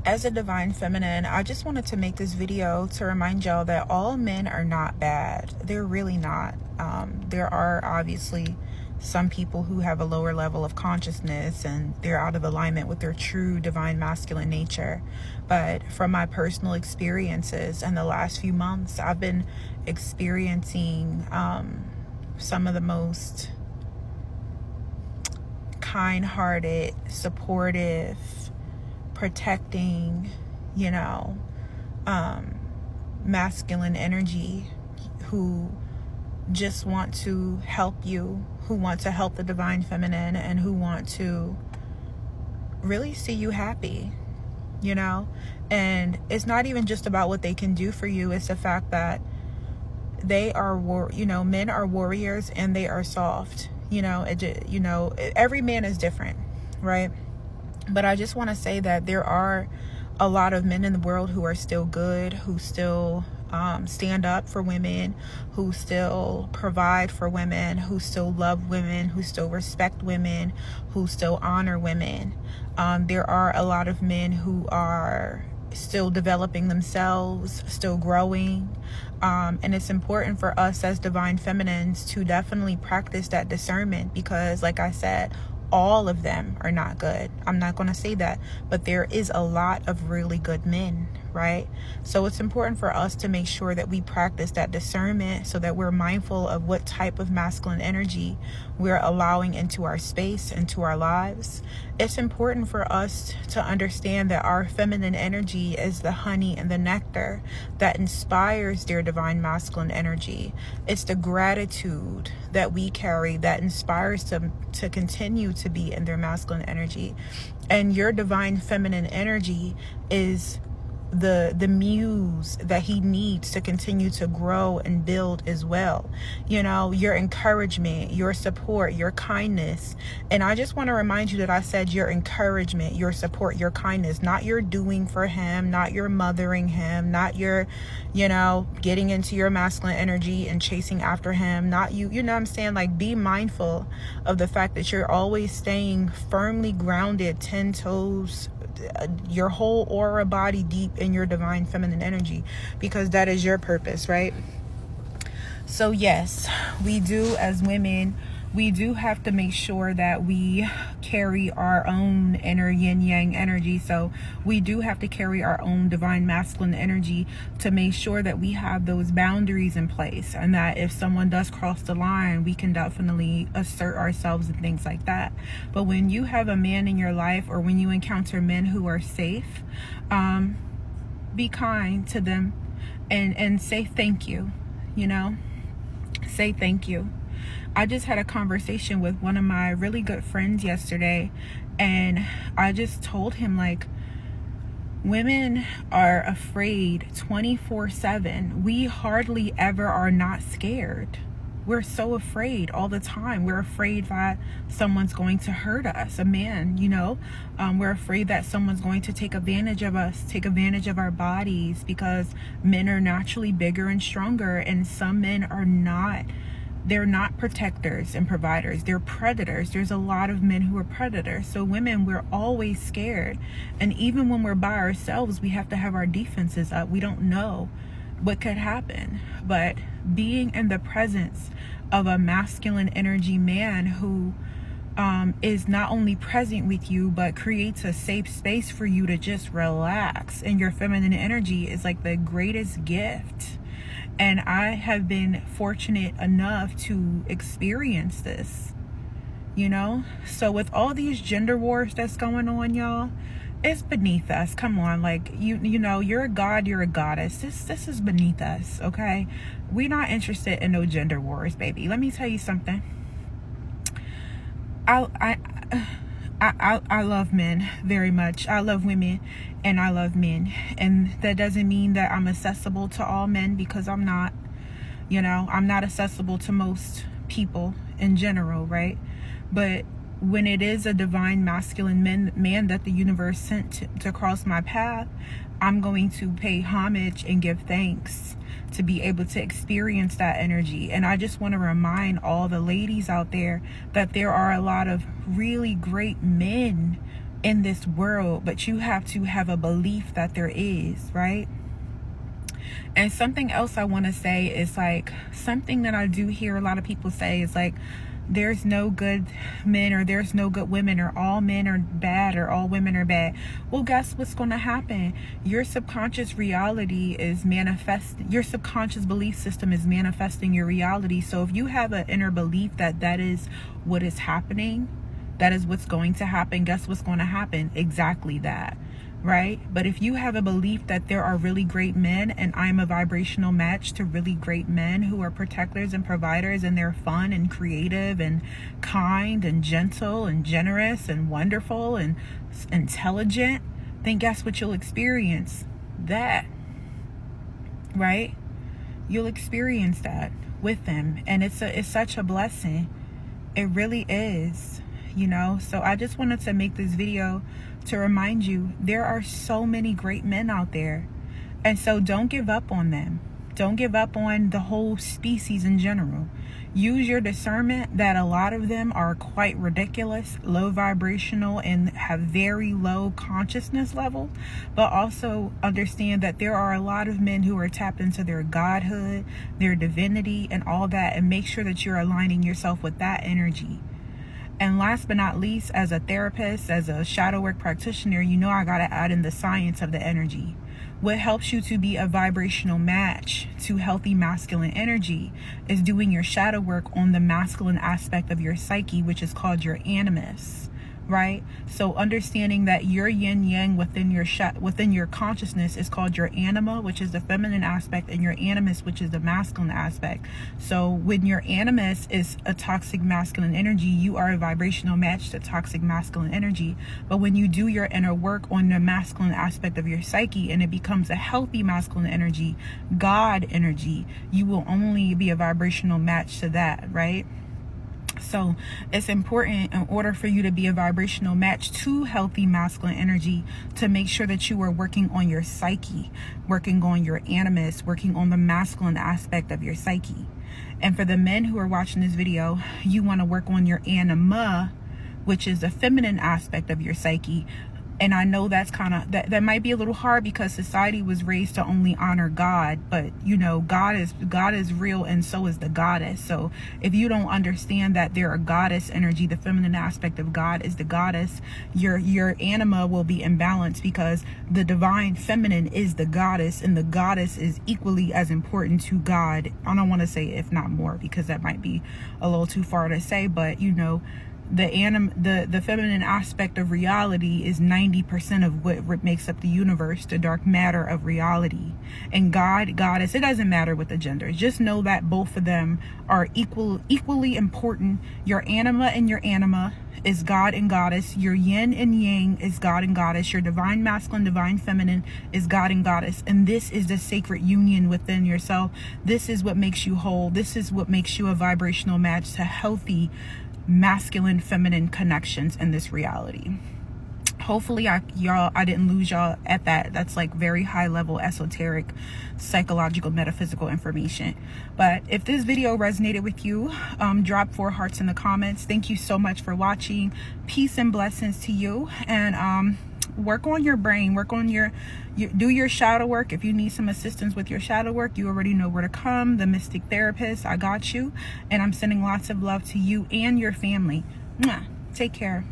As a divine feminine, I just wanted to make this video to remind y'all that all men are not bad. They're really not. There are obviously some people who have a lower level of consciousness and they're out of alignment with their true divine masculine nature. But from my personal experiences in the last few months, I've been experiencing some of the most kind-hearted, supportive, protecting, masculine energy who just want to help you, who want to help the divine feminine, and who want to really see you happy, and it's not even just about what they can do for you. It's the fact that they are men are warriors and they are soft. Every man is different, right? But I just want to say that there are a lot of men in the world who are still good, who still stand up for women, who still provide for women, who still love women, who still respect women, who still honor women. There are a lot of men who are still developing themselves, still growing. And it's important for us as divine feminines to definitely practice that discernment, because like I said, all of them are not good. I'm not going to say that, but there is a lot of really good men, right? So it's important for us to make sure that we practice that discernment so that we're mindful of what type of masculine energy we're allowing into our space, into our lives. It's important for us to understand that our feminine energy is the honey and the nectar that inspires their divine masculine energy. It's the gratitude that we carry that inspires them to continue to be in their masculine energy. And your divine feminine energy is the muse that he needs to continue to grow and build as well. Your encouragement, your support, your kindness. And I just want to remind you that I said your encouragement, your support, your kindness, not your doing for him, not your mothering him, not your, getting into your masculine energy and chasing after him, not you, what I'm saying? Like, be mindful of the fact that you're always staying firmly grounded, 10 toes, your whole aura body deep in your divine feminine energy, because that is your purpose, right? So yes, we do, as women, we do have to make sure that we carry our own inner yin yang energy. So we do have to carry our own divine masculine energy to make sure that we have those boundaries in place, and that if someone does cross the line, we can definitely assert ourselves and things like that. But when you have a man in your life, or when you encounter men who are safe, be kind to them and say thank you. Say thank you. I just had a conversation with one of my really good friends yesterday, and I just told him, like, women are afraid 24/7. We hardly ever are not scared. We're so afraid all the time. We're afraid that someone's going to hurt us, a man, we're afraid that someone's going to take advantage of us, take advantage of our bodies, because men are naturally bigger and stronger, and some men are not. They're not protectors and providers. They're predators. There's a lot of men who are predators. So women, we're always scared. And even when we're by ourselves, we have to have our defenses up. We don't know what could happen. But being in the presence of a masculine energy man who is not only present with you, but creates a safe space for you to just relax, and your feminine energy is like the greatest gift. And I have been fortunate enough to experience this, So with all these gender wars that's going on, y'all, it's beneath us. Come on, like, you're a god, you're a goddess. This is beneath us, okay? We're not interested in no gender wars, baby. Let me tell you something. I love men very much. I love women and I love men. And that doesn't mean that I'm accessible to all men, because I'm not. I'm not accessible to most people in general, right? But when it is a divine masculine man that the universe sent to cross my path, I'm going to pay homage and give thanks to be able to experience that energy. And I just want to remind all the ladies out there that there are a lot of really great men in this world, but you have to have a belief that there is, right? And something else I want to say is like, something that I do hear a lot of people say is like, there's no good men or there's no good women, or all men are bad or all women are bad. Well, guess what's going to happen? Your subconscious reality is manifesting. Your subconscious belief system is manifesting your reality. So if you have an inner belief that that is what is happening, that is what's going to happen, guess what's going to happen? Exactly that. Right? But if you have a belief that there are really great men, and I'm a vibrational match to really great men who are protectors and providers, and they're fun and creative and kind and gentle and generous and wonderful and intelligent, then guess what you'll experience? That. Right? You'll experience that with them. And it's such a blessing. It really is. You know, so I just wanted to make this video to remind you there are so many great men out there. And so don't give up on them. Don't give up on the whole species in general. Use your discernment that a lot of them are quite ridiculous, low vibrational, and have very low consciousness level. But also understand that there are a lot of men who are tapped into their godhood, their divinity, and all that. And make sure that you're aligning yourself with that energy. And last but not least, as a therapist, as a shadow work practitioner, you know I got to add in the science of the energy. What helps you to be a vibrational match to healthy masculine energy is doing your shadow work on the masculine aspect of your psyche, which is called your animus. Right? So understanding that your yin yang within your consciousness is called your anima, which is the feminine aspect, and your animus, which is the masculine aspect. So when your animus is a toxic masculine energy, you are a vibrational match to toxic masculine energy. But when you do your inner work on the masculine aspect of your psyche and it becomes a healthy masculine energy, God energy, you will only be a vibrational match to that, right? So it's important, in order for you to be a vibrational match to healthy masculine energy, to make sure that you are working on your psyche, working on your animus, working on the masculine aspect of your psyche. And for the men who are watching this video, you want to work on your anima, which is the feminine aspect of your psyche. And I know that's kind of, that might be a little hard because society was raised to only honor God, but you know, God is real, and so is the goddess. So if you don't understand that there are goddess energy, the feminine aspect of God is the goddess, your anima will be imbalanced, because the divine feminine is the goddess, and the goddess is equally as important to God. I don't want to say if not more, because that might be a little too far to say, but you know, the feminine aspect of reality is 90% of what makes up the universe, the dark matter of reality. And God, goddess, it doesn't matter what the gender. Just know that both of them are equally important. Your anima and your anima is God and goddess. Your yin and yang is God and goddess. Your divine masculine, divine feminine is God and goddess. And this is the sacred union within yourself. This is what makes you whole. This is what makes you a vibrational match to healthy masculine feminine connections in this reality. Hopefully I didn't lose y'all at that. That's like very high level esoteric psychological metaphysical information. But if this video resonated with you, drop 4 hearts in the comments. Thank you so much for watching. Peace and blessings to you. And work on your brain, work on do your shadow work. If you need some assistance with your shadow work, you already know where to come. The Mystic Therapist, I got you. And I'm sending lots of love to you and your family. Mwah. Take care.